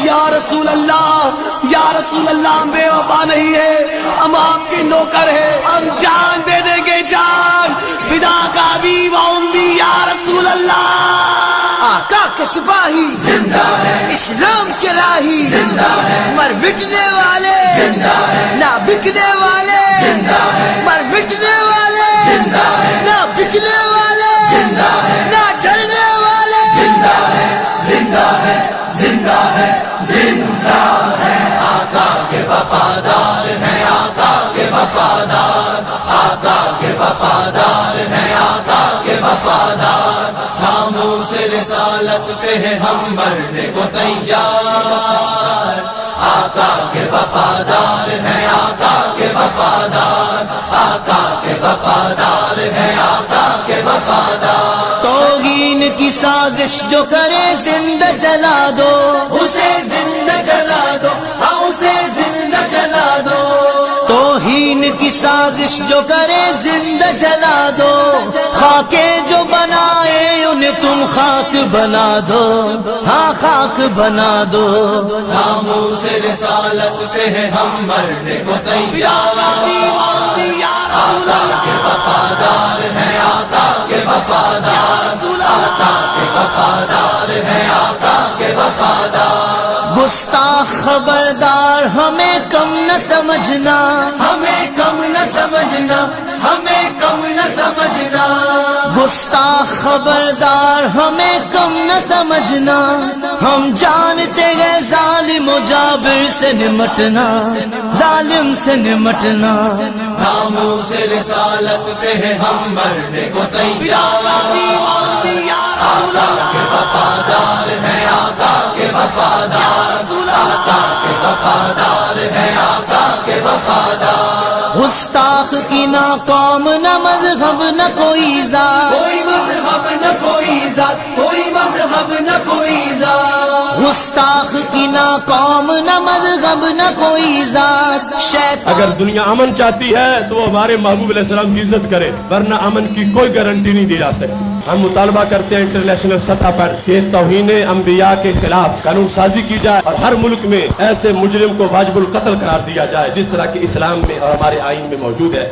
یا رسول اللہ ہم بے وفا نہیں ہے، ہم آپ کے نوکر ہیں، ہم جان دے دیں گے، جان فدا کا ابی و امی یا رسول اللہ۔ آقا کے سپاہی زندہ ہے، اسلام کے راہی زندہ ہے، مر بکنے والے زندہ ہے، نہ بکنے والے زندہ ہے، مر بکنے والے زندہ ہے، نہ بکنے والے زندہ ہے، نہ ڈرنے والے زندہ ہے، زندہ ہے، زندہ ہے، زندہ ہے۔ آقا کے وفادار ہیں، آقا کے وفادار، آقا کے وفادار ہیں، آقا کے وفادار۔ ناموس رسالت پہ ہے ہم مرنے کو تیار، آقا کے وفادار ہیں، آقا کے وفادار، آقا کے وفادار ہیں، آقا کے وفادار۔ توہین کی سازش جو کرے زندہ جلا دو، اسے زندہ جلا دو، ہاں اسے زندہ جلا دو۔ توہین کی سازش جو کرے زندہ جلا دو، خاکے جو بنائے انہیں تم خاک بنا دو، ہاں خاک بنا دو۔ ناموس رسالت پہ ہے ہم مرنے کو تیار، آقا کے وفادار ہیں، آقا کے وفادار، آقا کے وفادار ہیں، آقا کے وفادار۔ گستاخ خبردار ہمیں کم نہ سمجھنا، ہمیں کم نہ سمجھنا، ہمیں کم نہ سمجھنا۔ گستاخ خبردار ہمیں کم نہ سمجھنا، ہم جانتے ہیں ظالم و جابر سے نمٹنا، ظالم سے نمٹنا۔ ناموس رسالت پہ ہے ہم مرنے کو تیار، آقا کے وفادار ہیں، آقا کے وفادار، آقا کے وفادار ہیں، آقا کے وفادار۔ گستاخ کی نہ قوم نہ مذہب نہ کوئی ذات، کوئی مذہب نہ کوئی ذات، کوئی مذہب نہ کوئی ذات۔ گستاخ کی نہ قوم نہ مذہب نہ کوئی ذات، شیطان اگر دنیا امن چاہتی ہے تو وہ ہمارے محبوب علیہ السلام کی عزت کرے، ورنہ امن کی کوئی گارنٹی نہیں دی جا سکتی۔ ہم مطالبہ کرتے ہیں انٹرنیشنل سطح پر کہ توہین انبیاء کے خلاف قانون سازی کی جائے اور ہر ملک میں ایسے مجرم کو واجب القتل قرار دیا جائے جس طرح کہ اسلام میں اور ہمارے آئین میں موجود ہے۔